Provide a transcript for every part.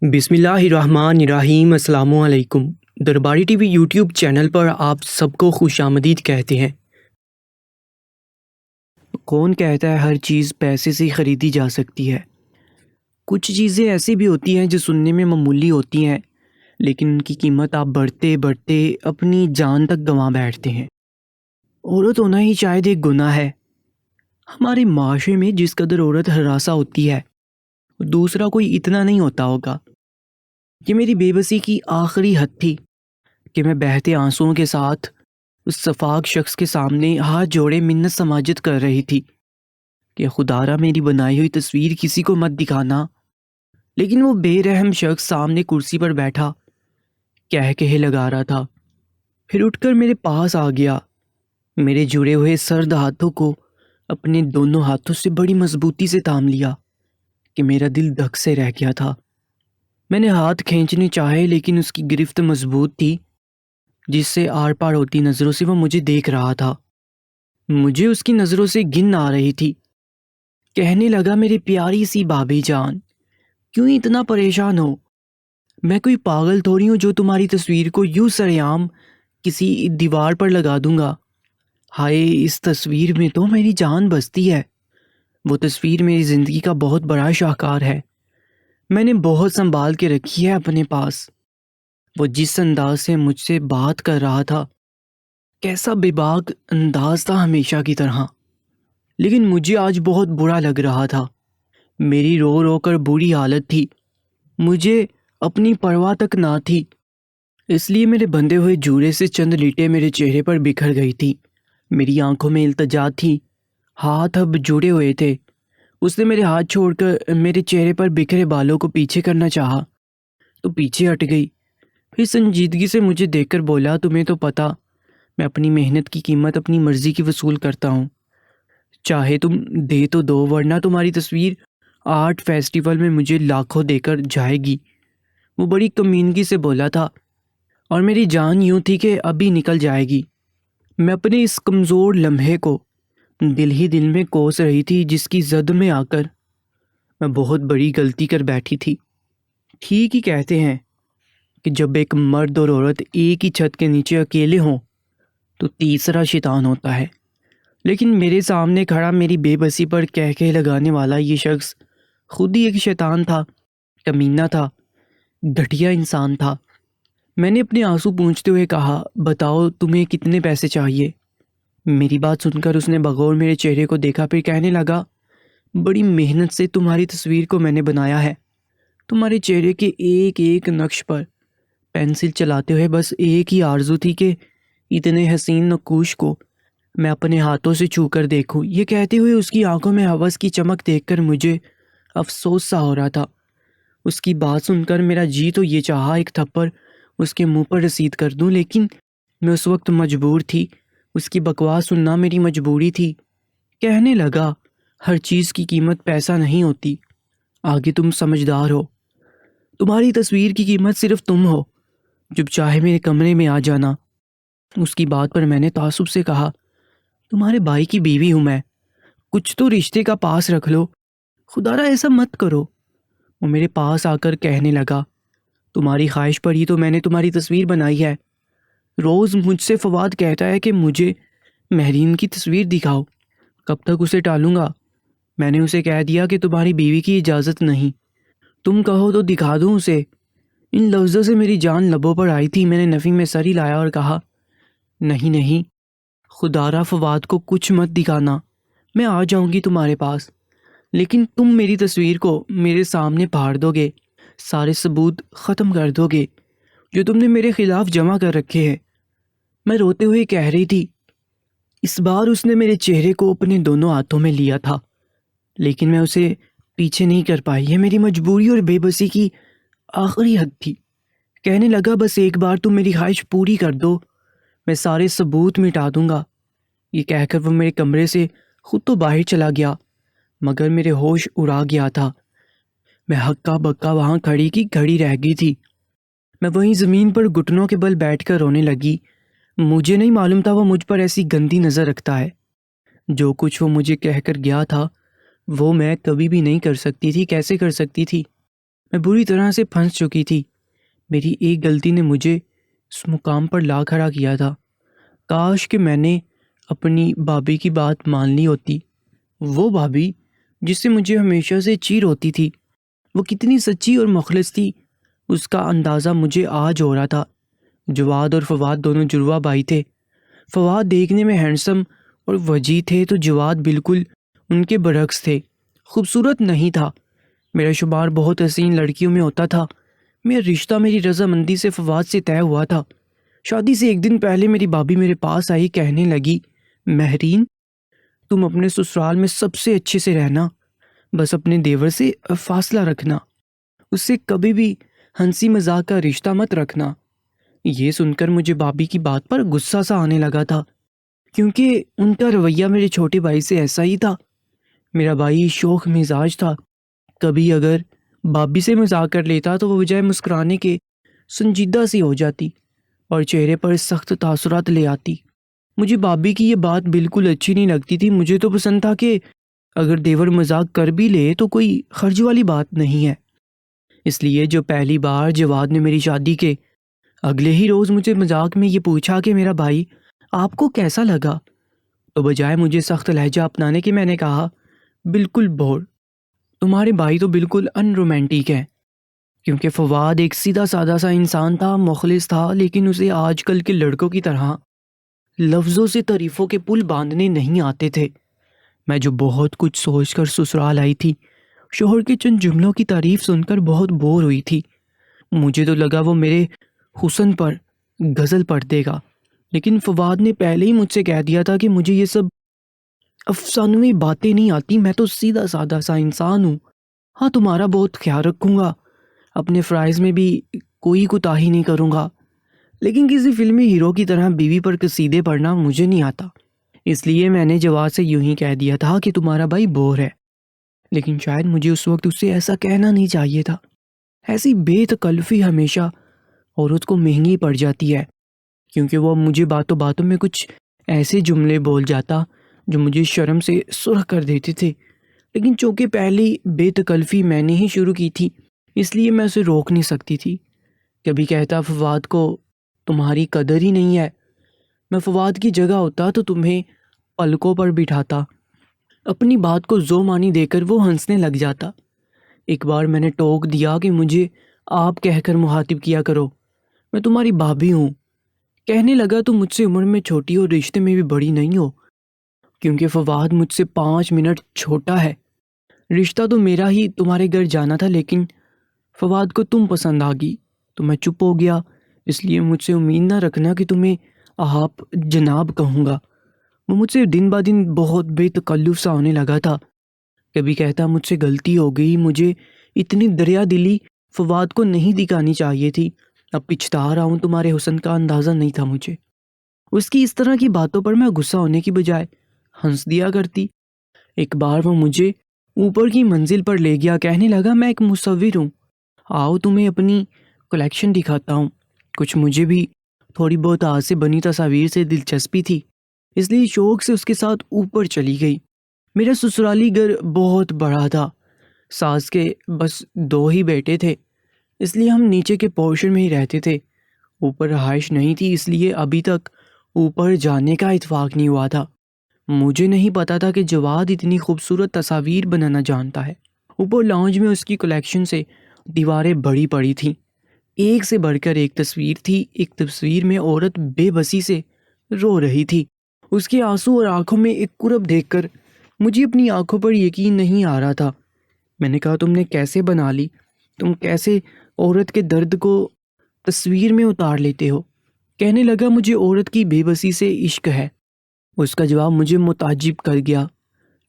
بسم اللہ الرحمن الرحیم۔ السلام علیکم۔ درباری ٹی وی یوٹیوب چینل پر آپ سب کو خوش آمدید کہتے ہیں۔ کون کہتا ہے ہر چیز پیسے سے خریدی جا سکتی ہے؟ کچھ چیزیں ایسی بھی ہوتی ہیں جو سننے میں معمولی ہوتی ہیں، لیکن ان کی قیمت آپ بڑھتے بڑھتے اپنی جان تک گنوا بیٹھتے ہیں۔ عورت ہونا ہی شاید ایک گناہ ہے۔ ہمارے معاشرے میں جس قدر عورت ہراساں ہوتی ہے، دوسرا کوئی اتنا نہیں ہوتا ہوگا۔ یہ میری بے بسی کی آخری حد تھی کہ میں بہتے آنسوؤں کے ساتھ اس شفاق شخص کے سامنے ہاتھ جوڑے منت سماجت کر رہی تھی کہ خدارا میری بنائی ہوئی تصویر کسی کو مت دکھانا، لیکن وہ بے رحم شخص سامنے کرسی پر بیٹھا کہے لگا رہا تھا، پھر اٹھ کر میرے پاس آ گیا، میرے جڑے ہوئے سرد ہاتھوں کو اپنے دونوں ہاتھوں سے بڑی مضبوطی سے تھام لیا کہ میرا دل دھک سے رہ گیا تھا۔ میں نے ہاتھ کھینچنے چاہے، لیکن اس کی گرفت مضبوط تھی، جس سے آر پار ہوتی نظروں سے وہ مجھے دیکھ رہا تھا۔ مجھے اس کی نظروں سے گھن آ رہی تھی۔ کہنے لگا، میری پیاری سی بھابھی جان، کیوں اتنا پریشان ہو؟ میں کوئی پاگل تھوڑی ہوں جو تمہاری تصویر کو یوں سرعام کسی دیوار پر لگا دوں گا۔ ہائے، اس تصویر میں تو میری جان بستی ہے۔ وہ تصویر میری زندگی کا بہت بڑا شاہکار ہے۔ میں نے بہت سنبھال کے رکھی ہے اپنے پاس۔ وہ جس انداز سے مجھ سے بات کر رہا تھا، کیسا بے باک انداز تھا ہمیشہ کی طرح، لیکن مجھے آج بہت برا لگ رہا تھا۔ میری رو رو کر بری حالت تھی، مجھے اپنی پرواہ تک نہ تھی، اس لیے میرے بندھے ہوئے جوڑے سے چند لیٹیں میرے چہرے پر بکھر گئی تھی۔ میری آنکھوں میں التجا تھی، ہاتھ اب جڑے ہوئے تھے۔ اس نے میرے ہاتھ چھوڑ کر میرے چہرے پر بکھرے بالوں کو پیچھے کرنا چاہا تو پیچھے ہٹ گئی، پھر سنجیدگی سے مجھے دیکھ کر بولا، تمہیں تو پتا میں اپنی محنت کی قیمت اپنی مرضی کی وصول کرتا ہوں، چاہے تم دے تو دو، ورنہ تمہاری تصویر آرٹ فیسٹیول میں مجھے لاکھوں دے کر جائے گی۔ وہ بڑی کمینگی سے بولا تھا، اور میری جان یوں تھی کہ ابھی نکل جائے گی۔ میں اپنے اس کمزور لمحے کو دل ہی دل میں کوس رہی تھی، جس کی زد میں آ کر میں بہت بڑی غلطی کر بیٹھی تھی۔ ٹھیک ہی کہتے ہیں کہ جب ایک مرد اور عورت ایک ہی چھت کے نیچے اکیلے ہوں تو تیسرا شیطان ہوتا ہے، لیکن میرے سامنے کھڑا میری بے بسی پر کہہ لگانے والا یہ شخص خود ہی ایک شیطان تھا، کمینہ تھا، گھٹیا انسان تھا۔ میں نے اپنے آنسو پونچھتے ہوئے کہا، بتاؤ تمہیں کتنے پیسے چاہیے؟ میری بات سن کر اس نے بغور میرے چہرے کو دیکھا، پھر کہنے لگا، بڑی محنت سے تمہاری تصویر کو میں نے بنایا ہے۔ تمہارے چہرے کے ایک ایک نقش پر پینسل چلاتے ہوئے بس ایک ہی آرزو تھی کہ اتنے حسین نقوش کو میں اپنے ہاتھوں سے چھو کر دیکھوں۔ یہ کہتے ہوئے اس کی آنکھوں میں ہوس کی چمک دیکھ کر مجھے افسوس سا ہو رہا تھا۔ اس کی بات سن کر میرا جی تو یہ چاہا ایک تھپڑ اس کے منہ پر رسید کر دوں، لیکن میں اس وقت مجبور تھی، اس کی بکواس سننا میری مجبوری تھی۔ کہنے لگا، ہر چیز کی قیمت پیسہ نہیں ہوتی، آگے تم سمجھدار ہو، تمہاری تصویر کی قیمت صرف تم ہو، جب چاہے میرے کمرے میں آ جانا۔ اس کی بات پر میں نے تعصب سے کہا، تمہارے بھائی کی بیوی ہوں میں، کچھ تو رشتے کا پاس رکھ لو، خدارا ایسا مت کرو۔ وہ میرے پاس آ کر کہنے لگا، تمہاری خواہش پر ہی تو میں نے تمہاری تصویر بنائی ہے۔ روز مجھ سے فواد کہتا ہے کہ مجھے مہرین کی تصویر دکھاؤ، کب تک اسے ٹالوں گا؟ میں نے اسے کہہ دیا کہ تمہاری بیوی کی اجازت نہیں، تم کہو تو دکھا دوں اسے۔ ان لفظوں سے میری جان لبوں پر آئی تھی۔ میں نے نفی میں سر ہلایا اور کہا، نہیں نہیں، خدارا فواد کو کچھ مت دکھانا، میں آ جاؤں گی تمہارے پاس، لیکن تم میری تصویر کو میرے سامنے پھاڑ دو گے، سارے ثبوت ختم کر دو گے جو تم نے میرے خلاف جمع کر رکھے ہیں۔ میں روتے ہوئے کہہ رہی تھی۔ اس بار اس نے میرے چہرے کو اپنے دونوں ہاتھوں میں لیا تھا، لیکن میں اسے پیچھے نہیں کر پائی۔ یہ میری مجبوری اور بے بسی کی آخری حد تھی۔ کہنے لگا، بس ایک بار تم میری خواہش پوری کر دو، میں سارے ثبوت مٹا دوں گا۔ یہ کہہ کر وہ میرے کمرے سے خود تو باہر چلا گیا، مگر میرے ہوش اڑا گیا تھا۔ میں ہکا بکا وہاں کھڑی کی کھڑی رہ گئی تھی۔ میں وہیں زمین پر گھٹنوں کے بل بیٹھ کر رونے لگی۔ مجھے نہیں معلوم تھا وہ مجھ پر ایسی گندی نظر رکھتا ہے۔ جو کچھ وہ مجھے کہہ کر گیا تھا وہ میں کبھی بھی نہیں کر سکتی تھی۔ کیسے کر سکتی تھی؟ میں بری طرح سے پھنس چکی تھی۔ میری ایک غلطی نے مجھے اس مقام پر لا کھڑا کیا تھا۔ کاش کہ میں نے اپنی بھابھی کی بات مان لی ہوتی۔ وہ بھابھی جس سے مجھے ہمیشہ سے چیر ہوتی تھی، وہ کتنی سچی اور مخلص تھی، اس کا اندازہ مجھے آج ہو رہا تھا۔ جواد اور فواد دونوں جڑواں بھائی تھے۔ فواد دیکھنے میں ہینڈسم اور وجیح تھے تو جواد بالکل ان کے برعکس تھے، خوبصورت نہیں تھا۔ میرا شمار بہت حسین لڑکیوں میں ہوتا تھا۔ میرا رشتہ میری رضامندی سے فواد سے طے ہوا تھا۔ شادی سے ایک دن پہلے میری بھابھی میرے پاس آئی، کہنے لگی، مہرین تم اپنے سسرال میں سب سے اچھے سے رہنا، بس اپنے دیور سے فاصلہ رکھنا، اس سے کبھی بھی ہنسی مذاق کا رشتہ مت رکھنا۔ یہ سن کر مجھے بھابھی کی بات پر غصہ سا آنے لگا تھا، کیونکہ ان کا رویہ میرے چھوٹے بھائی سے ایسا ہی تھا۔ میرا بھائی شوخ مزاج تھا، کبھی اگر بھابھی سے مذاق کر لیتا تو وہ بجائے مسکرانے کے سنجیدہ سی ہو جاتی اور چہرے پر سخت تاثرات لے آتی۔ مجھے بھابھی کی یہ بات بالکل اچھی نہیں لگتی تھی۔ مجھے تو پسند تھا کہ اگر دیور مذاق کر بھی لے تو کوئی خرج والی بات نہیں ہے۔ اس لیے جو پہلی بار جواد نے میری شادی کے اگلے ہی روز مجھے مذاق میں یہ پوچھا کہ میرا بھائی آپ کو کیسا لگا، تو بجائے مجھے سخت لہجہ اپنانے کے میں نے کہا، بالکل بور، تمہارے بھائی تو بالکل ان رومانٹک ہے۔ کیونکہ فواد ایک سیدھا سادہ سا انسان تھا، مخلص تھا، لیکن اسے آج کل کے لڑکوں کی طرح لفظوں سے تعریفوں کے پل باندھنے نہیں آتے تھے۔ میں جو بہت کچھ سوچ کر سسرال آئی تھی، شوہر کے چند جملوں کی تعریف سن کر بہت بور ہوئی تھی۔ مجھے تو لگا وہ میرے حسن پر غزل پڑھ دے گا، لیکن فواد نے پہلے ہی مجھ سے کہہ دیا تھا کہ مجھے یہ سب افسانوی باتیں نہیں آتی، میں تو سیدھا سادہ سا انسان ہوں۔ ہاں تمہارا بہت خیال رکھوں گا، اپنے فرائض میں بھی کوئی کوتاہی نہیں کروں گا، لیکن کسی فلمی ہیرو کی طرح بیوی پر قصیدے پڑھنا مجھے نہیں آتا۔ اس لیے میں نے جواد سے یوں ہی کہہ دیا تھا کہ تمہارا بھائی بور ہے، لیکن شاید مجھے اس وقت اس سے ایسا کہنا نہیں چاہیے تھا۔ ایسی بے تکلفی ہمیشہ عورت کو مہنگی پڑ جاتی ہے، کیونکہ وہ مجھے باتوں باتوں میں کچھ ایسے جملے بول جاتا جو مجھے شرم سے سرخ کر دیتے تھے، لیکن چونکہ پہلی بے تکلفی میں نے ہی شروع کی تھی، اس لیے میں اسے روک نہیں سکتی تھی۔ کبھی کہتا، فواد کو تمہاری قدر ہی نہیں ہے، میں فواد کی جگہ ہوتا تو تمہیں پلکوں پر بٹھاتا۔ اپنی بات کو زو مانی دے کر وہ ہنسنے لگ جاتا۔ ایک بار میں نے ٹوک دیا کہ مجھے آپ کہہ کر مخاطب کیا کرو، میں تمہاری بھابھی ہوں۔ کہنے لگا، تم مجھ سے عمر میں چھوٹی اور رشتے میں بھی بڑی نہیں ہو، کیونکہ فواد مجھ سے 5 منٹ چھوٹا ہے۔ رشتہ تو میرا ہی تمہارے گھر جانا تھا، لیکن فواد کو تم پسند آ گئی تو میں چپ ہو گیا، اس لیے مجھ سے امید نہ رکھنا کہ تمہیں آپ جناب کہوں گا۔ وہ مجھ سے دن با دن بہت بے تکلف سا ہونے لگا تھا۔ کبھی کہتا، مجھ سے غلطی ہو گئی، مجھے اتنی دریا دلی فواد کو نہیں دکھانی چاہیے تھی، اب پچھتا رہا ہوں، تمہارے حسن کا اندازہ نہیں تھا مجھے۔ اس کی اس طرح کی باتوں پر میں غصہ ہونے کی بجائے ہنس دیا کرتی۔ ایک بار وہ مجھے اوپر کی منزل پر لے گیا، کہنے لگا، میں ایک مصور ہوں، آؤ تمہیں اپنی کلیکشن دکھاتا ہوں۔ کچھ مجھے بھی تھوڑی بہت ہاتھ سے بنی تصاویر سے دلچسپی تھی، اس لیے شوق سے اس کے ساتھ اوپر چلی گئی۔ میرا سسرالی گھر بہت بڑا تھا، ساس کے بس 2 ہی بیٹے تھے، اس لیے ہم نیچے کے پورشن میں ہی رہتے تھے، اوپر رہائش نہیں تھی، اس لیے ابھی تک اوپر جانے کا اتفاق نہیں ہوا تھا۔ مجھے نہیں پتا تھا کہ جواد اتنی خوبصورت تصاویر بنانا جانتا ہے۔ اوپر لاؤنج میں اس کی کلیکشن سے دیواریں بڑی پڑی تھیں، ایک سے بڑھ کر ایک تصویر تھی۔ ایک تصویر میں عورت بے بسی سے رو رہی تھی، اس کے آنسو اور آنکھوں میں ایک کرب دیکھ کر مجھے اپنی آنکھوں پر یقین نہیں آ رہا تھا۔ میں نے کہا، تم نے کیسے بنا لی؟ تم کیسے عورت کے درد کو تصویر میں اتار لیتے ہو؟ کہنے لگا، مجھے عورت کی بے بسی سے عشق ہے۔ اس کا جواب مجھے متعجب کر گیا،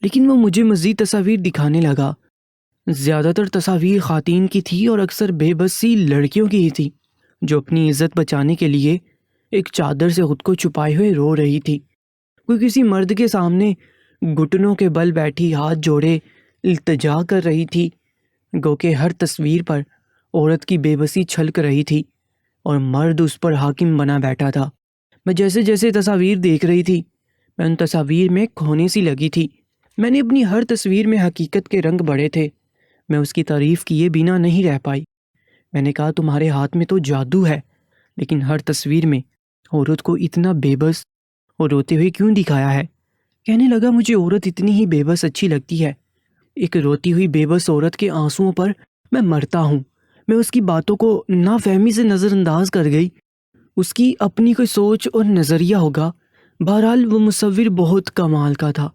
لیکن وہ مجھے مزید تصاویر دکھانے لگا۔ زیادہ تر تصاویر خواتین کی تھی اور اکثر بے بس سی لڑکیوں کی ہی تھی، جو اپنی عزت بچانے کے لیے ایک چادر سے خود کو چھپائے ہوئے رو رہی تھی۔ کوئی کسی مرد کے سامنے گھٹنوں کے بل بیٹھی ہاتھ جوڑے التجا کر رہی تھی، گو کہ ہر تصویر پر عورت کی بے بسی چھلک رہی تھی اور مرد اس پر حاکم بنا بیٹھا تھا۔ میں جیسے جیسے تصاویر دیکھ رہی تھی، میں ان تصاویر میں کھونے سی لگی تھی۔ میں نے اپنی ہر تصویر میں حقیقت کے رنگ بڑھے تھے، میں اس کی تعریف کیے بنا نہیں رہ پائی۔ میں نے کہا تمہارے ہاتھ میں تو جادو ہے، لیکن ہر تصویر میں عورت کو اتنا بے بس اور روتے ہوئے کیوں دکھایا ہے؟ کہنے لگا مجھے عورت اتنی ہی بے بس اچھی لگتی ہے۔ ایک روتی ہوئی بے بس عورت کے آنسوؤں پر میں مرتا ہوں۔ میں اس کی باتوں کو نافہمی سے نظر انداز کر گئی۔ اس کی اپنی کوئی سوچ اور نظریہ ہوگا۔ بہرحال وہ مصور بہت کمال کا تھا۔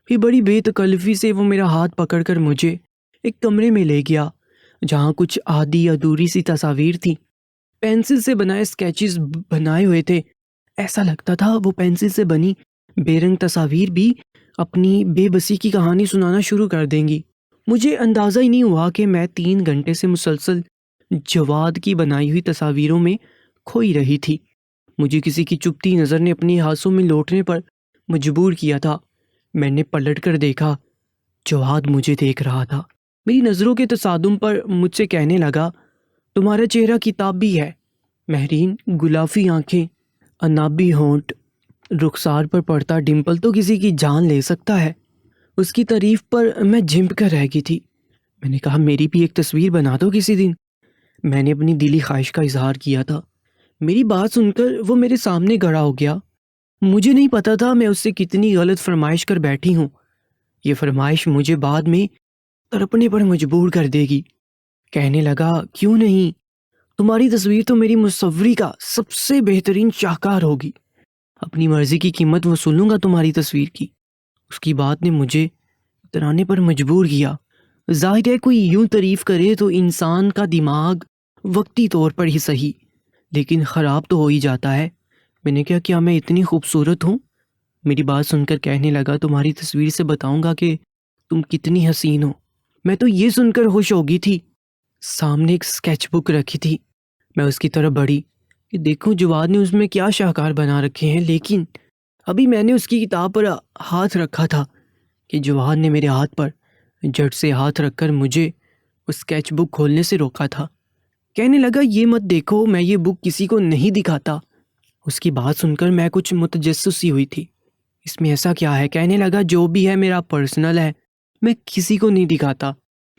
پھر بڑی بے تکلفی سے وہ میرا ہاتھ پکڑ کر مجھے ایک کمرے میں لے گیا، جہاں کچھ آدھی ادھوری سی تصاویر تھیں۔ پینسل سے بنائے اسکیچز بنائے ہوئے تھے۔ ایسا لگتا تھا وہ پینسل سے بنی بے رنگ تصاویر بھی اپنی بے بسی کی کہانی سنانا شروع کر دیں گی۔ مجھے اندازہ ہی نہیں ہوا کہ میں 3 گھنٹے سے مسلسل جواد کی بنائی ہوئی تصاویروں میں کھوئی رہی تھی۔ مجھے کسی کی چپتی نظر نے اپنے ہاتھوں میں لوٹنے پر مجبور کیا تھا۔ میں نے پلٹ کر دیکھا، جواد مجھے دیکھ رہا تھا۔ میری نظروں کے تصادم پر مجھ سے کہنے لگا، تمہارا چہرہ کتابی ہے، مہرین گلافی آنکھیں، انابی ہونٹ، رخسار پر پڑتا ڈمپل تو کسی کی جان لے سکتا ہے۔ اس کی تعریف پر میں جھنپ کر رہ گئی تھی۔ میں نے کہا میری بھی ایک تصویر بنا دو کسی دن۔ میں نے اپنی دلی خواہش کا اظہار کیا تھا۔ میری بات سن کر وہ میرے سامنے کھڑا ہو گیا۔ مجھے نہیں پتا تھا میں اس سے کتنی غلط فرمائش کر بیٹھی ہوں۔ یہ فرمائش مجھے بعد میں تڑپنے پر مجبور کر دے گی۔ کہنے لگا، کیوں نہیں؟ تمہاری تصویر تو میری مصوری کا سب سے بہترین شاہکار ہوگی۔ اپنی مرضی کی قیمت وصولوں گا تمہاری تصویر کی۔ اس کی بات نے مجھے اترانے پر مجبور کیا۔ ظاہر ہے کوئی یوں تعریف کرے تو انسان کا دماغ وقتی طور پر ہی صحیح، لیکن خراب تو ہو ہی جاتا ہے۔ میں نے کہا، کیا میں اتنی خوبصورت ہوں؟ میری بات سن کر کہنے لگا، تمہاری تصویر سے بتاؤں گا کہ تم کتنی حسین ہو۔ میں تو یہ سن کر خوش ہو گئی تھی۔ سامنے ایک اسکیچ بک رکھی تھی۔ میں اس کی طرف بڑھی کہ دیکھوں جواد نے اس میں کیا شاہکار بنا رکھے ہیں، لیکن ابھی میں نے اس کی کتاب پر ہاتھ رکھا تھا کہ جواد نے میرے ہاتھ پر جھٹ سے ہاتھ رکھ کر مجھے اس اسکیچ بک کھولنے سے روکا تھا۔ کہنے لگا، یہ مت دیکھو، میں یہ بک کسی کو نہیں دکھاتا۔ اس کی بات سن کر میں کچھ متجسس سی ہوئی تھی۔ اس میں ایسا کیا ہے؟ کہنے لگا، جو بھی ہے میرا پرسنل ہے، میں کسی کو نہیں دکھاتا،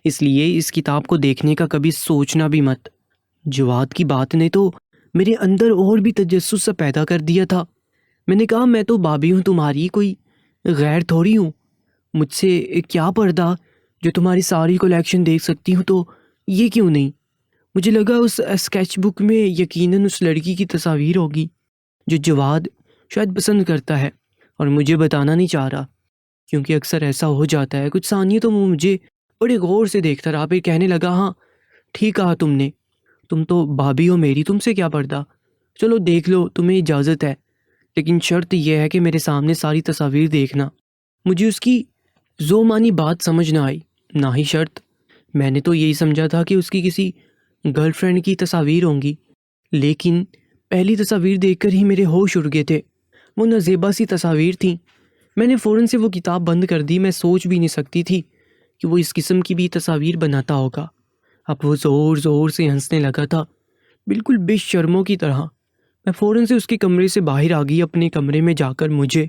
اس لیے اس کتاب کو دیکھنے کا کبھی سوچنا بھی مت۔ جواد کی بات نے تو میرے اندر اور بھی تجسس سا پیدا کر دیا تھا۔ میں نے کہا، میں تو بھابھی ہوں تمہاری، کوئی غیر تھوڑی ہوں۔ مجھ سے کیا پردہ جو تمہاری ساری کلیکشن دیکھ سکتی ہوں، تو یہ کیوں نہیں؟ مجھے لگا اس اسکیچ بک میں یقیناً اس لڑکی کی تصاویر ہوگی جو جواد شاید پسند کرتا ہے اور مجھے بتانا نہیں چاہ رہا، کیونکہ اکثر ایسا ہو جاتا ہے۔ کچھ ثانیے تو وہ مجھے بڑے غور سے دیکھتا رہا، پھر کہنے لگا، ہاں ٹھیک کہا تم نے، تم تو بھابھی ہو میری، تم سے کیا پردہ، چلو دیکھ لو، تمہیں اجازت ہے، لیکن شرط یہ ہے کہ میرے سامنے ساری تصاویر دیکھنا۔ مجھے اس کی ذو معنی بات سمجھ نہ آئی، نہ ہی شرط۔ میں نے تو یہی سمجھا تھا کہ اس کی کسی گرل فرینڈ کی تصاویر ہوں گی، لیکن پہلی تصاویر دیکھ کر ہی میرے ہوش اڑ گئے تھے۔ وہ نازیبا سی تصاویر تھیں۔ میں نے فوراً سے وہ کتاب بند کر دی۔ میں سوچ بھی نہیں سکتی تھی کہ وہ اس قسم کی بھی تصاویر بناتا ہوگا۔ اب وہ زور زور سے ہنسنے لگا تھا، بالکل بے شرموں کی طرح۔ میں فوراً سے اس کے کمرے سے باہر آ گئی۔ اپنے کمرے میں جا کر مجھے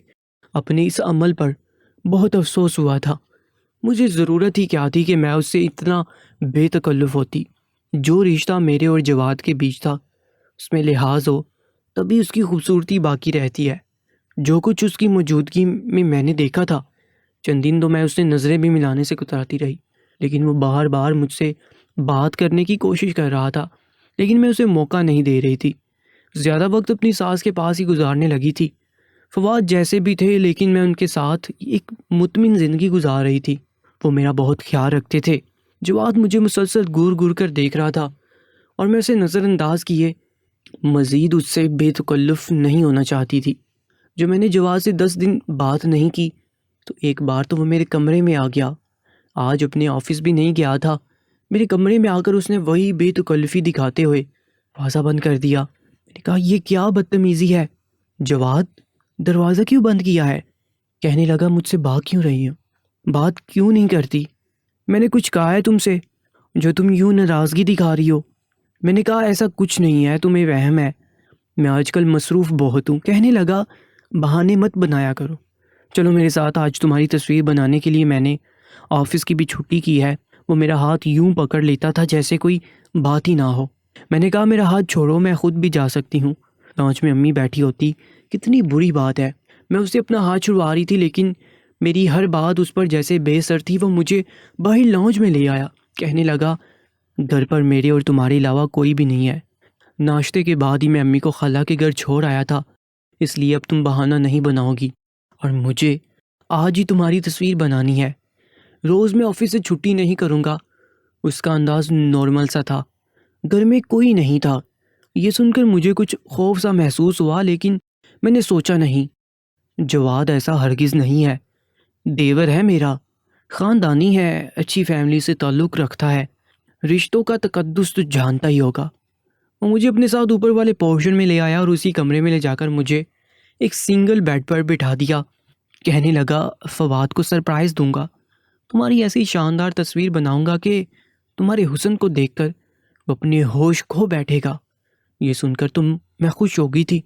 اپنے اس عمل پر بہت افسوس ہوا تھا۔ مجھے ضرورت ہی کیا تھی کہ میں اس سے اتنا بے تکلف ہوتی۔ جو رشتہ میرے اور جواد کے بیچ تھا اس میں لحاظ ہو، تبھی اس کی خوبصورتی باقی رہتی ہے۔ جو کچھ اس کی موجودگی میں نے دیکھا تھا، چند دن تو میں اس سے نظریں بھی ملانے سے کتراتی رہی، لیکن وہ بار بار مجھ سے بات کرنے کی کوشش کر رہا تھا، لیکن میں اسے موقع نہیں دے رہی تھی۔ زیادہ وقت اپنی ساس کے پاس ہی گزارنے لگی تھی۔ فواد جیسے بھی تھے، لیکن میں ان کے ساتھ ایک مطمئن زندگی گزار رہی تھی۔ وہ میرا بہت خیال رکھتے تھے۔ جواد مجھے مسلسل گور گور کر دیکھ رہا تھا اور میں اسے نظر انداز کیے مزید اس سے بے تکلف نہیں ہونا چاہتی تھی۔ جو میں نے جواد سے 10 دن بات نہیں کی تو ایک بار تو وہ میرے کمرے میں آ گیا۔ آج اپنے آفس بھی نہیں گیا تھا، میرے کمرے میں آ کر اس نے وہی بے تکلفی دکھاتے ہوئے دروازہ بند کر دیا۔ میں نے کہا، یہ کیا بدتمیزی ہے جواد، دروازہ کیوں بند کیا ہے؟ کہنے لگا، مجھ سے بات کیوں رہی ہو، بات کیوں نہیں کرتی؟ میں نے کچھ کہا ہے تم سے جو تم یوں ناراضگی دکھا رہی ہو؟ میں نے کہا، ایسا کچھ نہیں ہے، تمہیں وہم ہے، میں آج کل مصروف بہت ہوں۔ کہنے لگا، بہانے مت بنایا کرو، چلو میرے ساتھ، آج تمہاری تصویر بنانے کے لیے میں نے آفس کی بھی چھٹی کی ہے، وہ میرا ہاتھ یوں پکڑ لیتا تھا جیسے کوئی بات ہی نہ ہو۔ میں نے کہا میرا ہاتھ چھوڑو، میں خود بھی جا سکتی ہوں۔ لانچ میں امی بیٹھی ہوتی، کتنی بری بات ہے۔ میں اسے اپنا ہاتھ چھڑوا رہی تھی لیکن میری ہر بات اس پر جیسے بے اثر تھی۔ وہ مجھے باہر لانچ میں لے آیا، کہنے لگا گھر پر میرے اور تمہارے علاوہ کوئی بھی نہیں ہے۔ ناشتے کے بعد ہی میں امی کو خالہ کے گھر چھوڑ آیا تھا، اس لیے اب تم بہانہ نہیں بناؤ گی اور مجھے آج ہی تمہاری تصویر بنانی ہے۔ روز میں آفس سے چھٹی نہیں کروں گا۔ اس کا انداز نارمل سا تھا، گھر میں کوئی نہیں تھا۔ یہ سن کر مجھے کچھ خوف سا محسوس ہوا، لیکن میں نے سوچا نہیں، جواد ایسا ہرگز نہیں ہے، دیور ہے میرا، خاندانی ہے، اچھی فیملی سے تعلق رکھتا ہے، رشتوں کا تقدس تو جانتا ہی ہوگا۔ وہ مجھے اپنے ساتھ اوپر والے پورشن میں لے آیا اور اسی کمرے میں لے جا کر مجھے ایک سنگل بیڈ پر بٹھا دیا۔ کہنے لگا فواد کو سرپرائز دوں گا، تمہاری ایسی شاندار تصویر بناؤں گا کہ تمہارے حسن کو دیکھ کر وہ اپنے ہوش کھو بیٹھے گا۔ یہ سن کر میں خوش ہو گئی تھی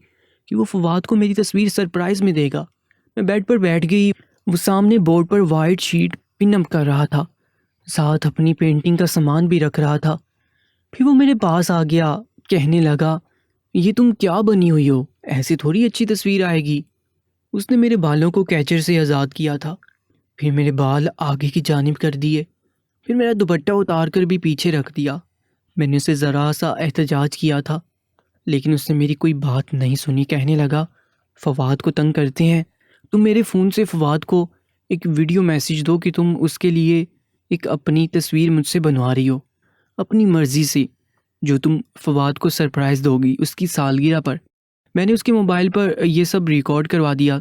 کہ وہ فواد کو میری تصویر سرپرائز میں دے گا۔ میں بیڈ پر بیٹھ گئی، وہ سامنے بورڈ پر وائٹ شیٹ پن اپ کر رہا تھا، ساتھ اپنی پینٹنگ کا سامان بھی رکھ رہا تھا۔ پھر وہ میرے پاس آ گیا، کہنے لگا یہ تم کیا بنی ہوئی ہو، ایسی تھوڑی اچھی تصویر آئے گی۔ اس نے میرے بالوں کو کیچر سے آزاد کیا تھا، پھر میرے بال آگے کی جانب کر دیے، پھر میرا دوپٹہ اتار کر بھی پیچھے رکھ دیا۔ میں نے اسے ذرا سا احتجاج کیا تھا لیکن اس نے میری کوئی بات نہیں سنی۔ کہنے لگا فواد کو تنگ کرتے ہیں، تم میرے فون سے فواد کو ایک ویڈیو میسیج دو کہ تم اس کے لیے ایک اپنی تصویر مجھ سے بنوا رہی ہو، اپنی مرضی سے، جو تم فواد کو سرپرائز دو گی اس کی سالگرہ پر۔ میں نے اس کے موبائل پر یہ سب ریکارڈ کروا دیا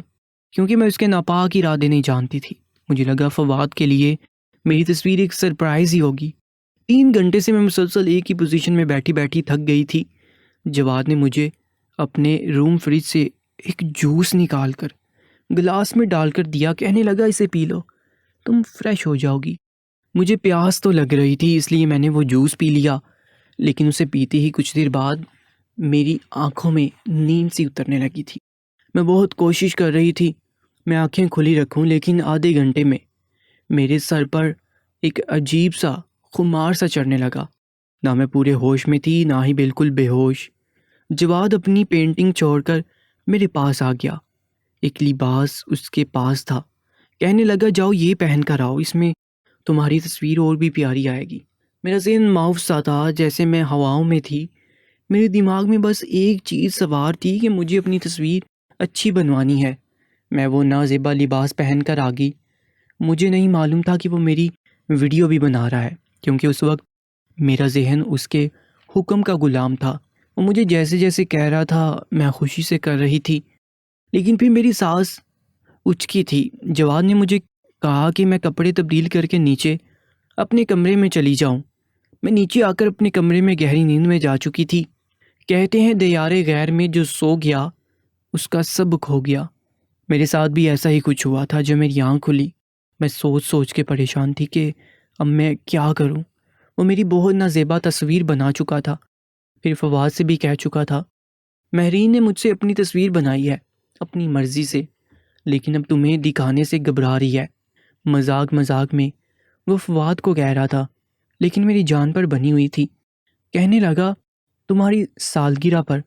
کیونکہ میں اس کے ناپاک ارادے نہیں جانتی تھی۔ مجھے لگا فواد کے لیے میری تصویر ایک سرپرائز ہی ہوگی۔ 3 گھنٹے سے میں مسلسل ایک ہی پوزیشن میں بیٹھی بیٹھی تھک گئی تھی۔ جواد نے مجھے اپنے روم فریج سے ایک جوس نکال کر گلاس میں ڈال کر دیا، کہنے لگا اسے پی لو، تم فریش ہو جاؤ گی۔ مجھے پیاس تو لگ رہی تھی اس لیے میں نے وہ جوس پی لیا، لیکن اسے پیتے ہی کچھ دیر بعد میری آنکھوں میں نیند سی اترنے لگی تھی۔ میں بہت کوشش کر رہی تھی میں آنکھیں کھلی رکھوں، لیکن آدھے گھنٹے میں میرے سر پر ایک عجیب سا خمار سا چڑھنے لگا۔ نہ میں پورے ہوش میں تھی نہ ہی بالکل بے ہوش۔ جواد اپنی پینٹنگ چھوڑ کر میرے پاس آ گیا، ایک لباس اس کے پاس تھا، کہنے لگا جاؤ یہ پہن کر آؤ، اس میں تمہاری تصویر اور بھی پیاری آئے گی۔ میرا ذہن معاف سا تھا، جیسے میں ہواؤں میں تھی۔ میرے دماغ میں بس ایک چیز سوار تھی کہ مجھے اپنی تصویر اچھی بنوانی ہے۔ میں وہ نازیبا لباس پہن کر آ گئی۔ مجھے نہیں معلوم تھا کہ وہ میری ویڈیو بھی بنا رہا ہے، کیونکہ اس وقت میرا ذہن اس کے حکم کا غلام تھا۔ وہ مجھے جیسے جیسے کہہ رہا تھا میں خوشی سے کر رہی تھی، لیکن پھر میری سانس اچکی تھی۔ جواد نے مجھے کہا کہ میں کپڑے تبدیل کر کے نیچے اپنے کمرے میں چلی جاؤں۔ میں نیچے آ کر اپنے کمرے میں گہری نیند میں جا چکی تھی۔ کہتے ہیں دیار غیر میں جو سو گیا اس کا سب کھو گیا۔ میرے ساتھ بھی ایسا ہی کچھ ہوا تھا۔ جب میری آنکھ کھلی میں سوچ سوچ کے پریشان تھی کہ اب میں کیا کروں۔ وہ میری بہت نازیبا تصویر بنا چکا تھا، پھر فواد سے بھی کہہ چکا تھا مہرین نے مجھ سے اپنی تصویر بنائی ہے اپنی مرضی سے، لیکن اب تمہیں دکھانے سے گھبرا رہی ہے۔ مذاق مذاق میں وہ فواد کو کہہ رہا تھا، لیکن میری جان پر بنی ہوئی تھی۔ کہنے لگا تمہاری سالگرہ پر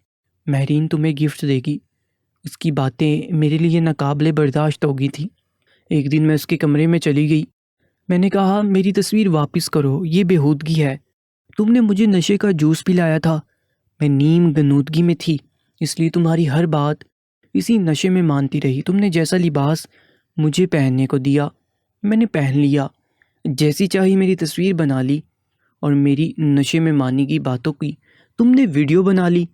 مہرین تمہیں گفٹ دے گی۔ اس کی باتیں میرے لیے ناقابل برداشت ہو گئی تھی۔ ایک دن میں اس کے کمرے میں چلی گئی۔ میں نے کہا میری تصویر واپس کرو، یہ بےہودگی ہے۔ تم نے مجھے نشے کا جوس پلایا تھا، میں نیم غنودگی میں تھی، اس لیے تمہاری ہر بات اسی نشے میں مانتی رہی۔ تم نے جیسا لباس مجھے پہننے کو دیا میں نے پہن لیا، جیسی چاہی میری تصویر بنا لی، اور میری نشے میں مانی کی باتوں کی تم نے ویڈیو بنا لی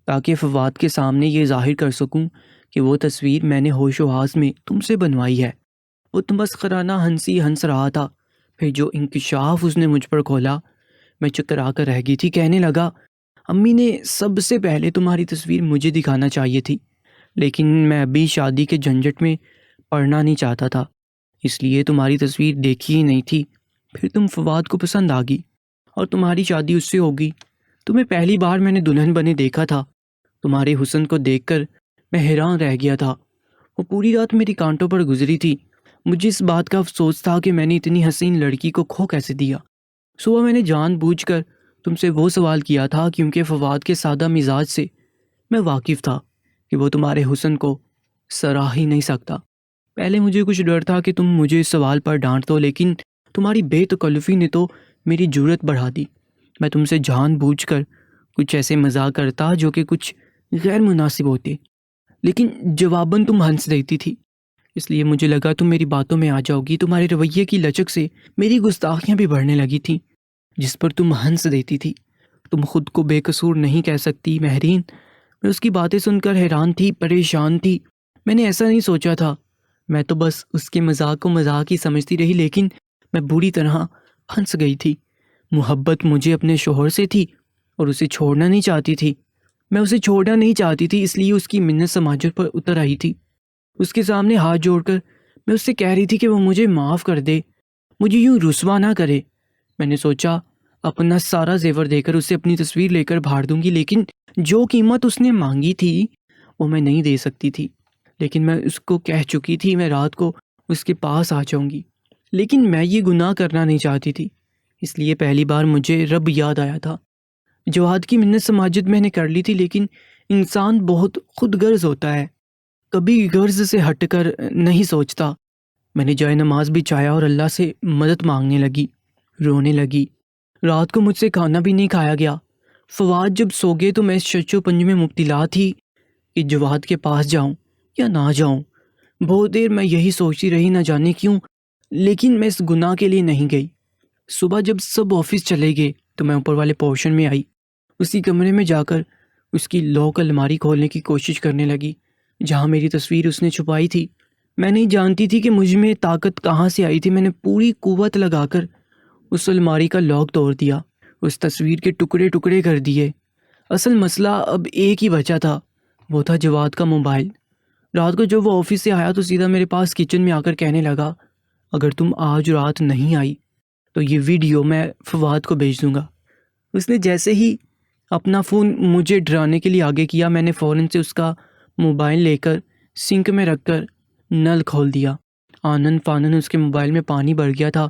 تاکہ فواد کے سامنے یہ ظاہر کر سکوں کہ وہ تصویر میں نے ہوش و حواس میں تم سے بنوائی ہے۔ وہ تمسخرانہ ہنسی ہنس رہا تھا۔ پھر جو انکشاف اس نے مجھ پر کھولا میں چکرا کر رہ گئی تھی۔ کہنے لگا امی نے سب سے پہلے تمہاری تصویر مجھے دکھانا چاہیے تھی، لیکن میں ابھی شادی کے جھنجٹ میں پڑنا نہیں چاہتا تھا، اس لیے تمہاری تصویر دیکھی ہی نہیں تھی۔ پھر تم فواد کو پسند آ گئی اور تمہاری شادی اس سے ہوگی۔ تمہیں پہلی بار میں نے دلہن بنے دیکھا تھا، تمہارے حسن کو دیکھ کر میں حیران رہ گیا تھا۔ وہ پوری رات میری کانٹوں پر گزری تھی۔ مجھے اس بات کا افسوس تھا کہ میں نے اتنی حسین لڑکی کو کھو کیسے دیا۔ صبح میں نے جان بوجھ کر تم سے وہ سوال کیا تھا کیونکہ فواد کے سادہ مزاج سے میں واقف تھا کہ وہ تمہارے حسن کو سراہ ہی نہیں سکتا۔ پہلے مجھے کچھ ڈر تھا کہ تم مجھے اس سوال پر ڈانٹ دو، لیکن تمہاری بے تکلفی نے تو میری جرأت بڑھا دی۔ میں تم سے جان بوجھ کر کچھ ایسے مزاق کرتا جو کہ کچھ غیر مناسب ہوتے، لیکن جواباً تم ہنس دیتی تھی، اس لیے مجھے لگا تم میری باتوں میں آ جاؤ گی۔ تمہارے رویے کی لچک سے میری گستاخیاں بھی بڑھنے لگی تھیں جس پر تم ہنس دیتی تھی۔ تم خود کو بے قصور نہیں کہہ سکتی مہرین۔ میں اس کی باتیں سن کر حیران تھی، پریشان تھی۔ میں نے ایسا نہیں سوچا تھا، میں تو بس اس کے مذاق کو مذاق ہی سمجھتی رہی، لیکن میں بری طرح پھنس گئی تھی۔ محبت مجھے اپنے شوہر سے تھی اور اسے چھوڑنا نہیں چاہتی تھی۔ میں اسے چھوڑنا نہیں چاہتی تھی، اس لیے اس کی منت سماجت پر اتر آئی تھی۔ اس کے سامنے ہاتھ جوڑ کر میں اس سے کہہ رہی تھی کہ وہ مجھے معاف کر دے، مجھے یوں رسوا نہ کرے۔ میں نے سوچا اپنا سارا زیور دے کر اسے اپنی تصویر لے کر بھاڑ دوں گی، لیکن جو قیمت اس نے مانگی تھی وہ میں نہیں دے سکتی تھی۔ لیکن میں اس کو کہہ چکی تھی میں رات کو اس کے پاس آ جاؤں گی، لیکن میں یہ گناہ کرنا نہیں چاہتی تھی، اس لیے پہلی بار مجھے رب یاد آیا تھا۔ جواد کی منت سماجت میں نے کر لی تھی، لیکن انسان بہت خود غرض ہوتا ہے، کبھی غرض سے ہٹ کر نہیں سوچتا۔ میں نے جائے نماز بچھایا اور اللہ سے مدد مانگنے لگی، رونے لگی۔ رات کو مجھ سے کھانا بھی نہیں کھایا گیا۔ فواد جب سو گئے تو میں اس شچ و پنج میں مبتلا تھی کہ جواد کے پاس جاؤں یا نہ جاؤں۔ بہت دیر میں یہی سوچتی رہی، نہ جانے کیوں، لیکن میں اس گناہ کے لیے نہیں گئی۔ صبح جب سب آفس چلے گئے تو میں اوپر والے پورشن میں آئی، اسی کمرے میں جا کر اس کی لاک الماری کھولنے کی کوشش کرنے لگی جہاں میری تصویر اس نے چھپائی تھی۔ میں نہیں جانتی تھی کہ مجھ میں طاقت کہاں سے آئی تھی۔ میں نے پوری قوت لگا کر اس الماری کا لاک توڑ دیا، اس تصویر کے ٹکڑے ٹکڑے کر دیے۔ اصل مسئلہ اب ایک ہی بچا تھا، وہ تھا جواد کا موبائل۔ رات کو جب وہ آفس سے آیا تو سیدھا میرے پاس کچن میں آ کر کہنے لگا اگر تم آج رات نہیں آئی تو یہ ویڈیو میں فواد کو بھیج دوں گا۔ اس نے جیسے ہی اپنا فون مجھے ڈرانے کے لیے آگے کیا، میں نے فوراً سے اس کا موبائل لے کر سنک میں رکھ کر نل کھول دیا۔ آنن فانن اس کے موبائل میں پانی بھر گیا تھا،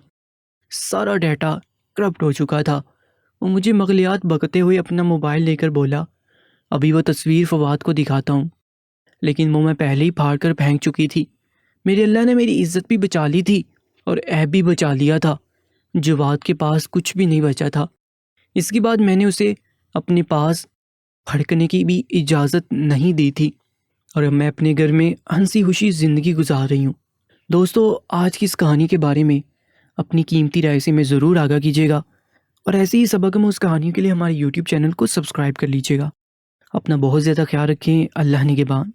سارا ڈیٹا کرپٹ ہو چکا تھا۔ وہ مجھے مغلیات بکتے ہوئے اپنا موبائل لے کر بولا ابھی وہ تصویر فواد کو دکھاتا ہوں، لیکن وہ میں پہلے ہی پھاڑ کر پھینک چکی تھی۔ میرے اللہ نے میری عزت بھی بچا لی تھی اور عیب بھی بچا لیا تھا۔ جواد کے پاس کچھ بھی نہیں بچا تھا۔ اس کے بعد میں نے اسے اپنے پاس پھڑکنے کی بھی اجازت نہیں دی تھی اور اب میں اپنے گھر میں ہنسی خوشی زندگی گزار رہی ہوں۔ دوستو، آج کی اس کہانی کے بارے میں اپنی قیمتی رائے سے میں ضرور آگاہ کیجیے گا، اور ایسی ہی سبق میں اس کہانیوں کے لیے ہمارے YouTube چینل کو سبسکرائب کر لیجیے گا۔ اپنا بہت زیادہ خیال رکھیں۔ اللہ نگہبان۔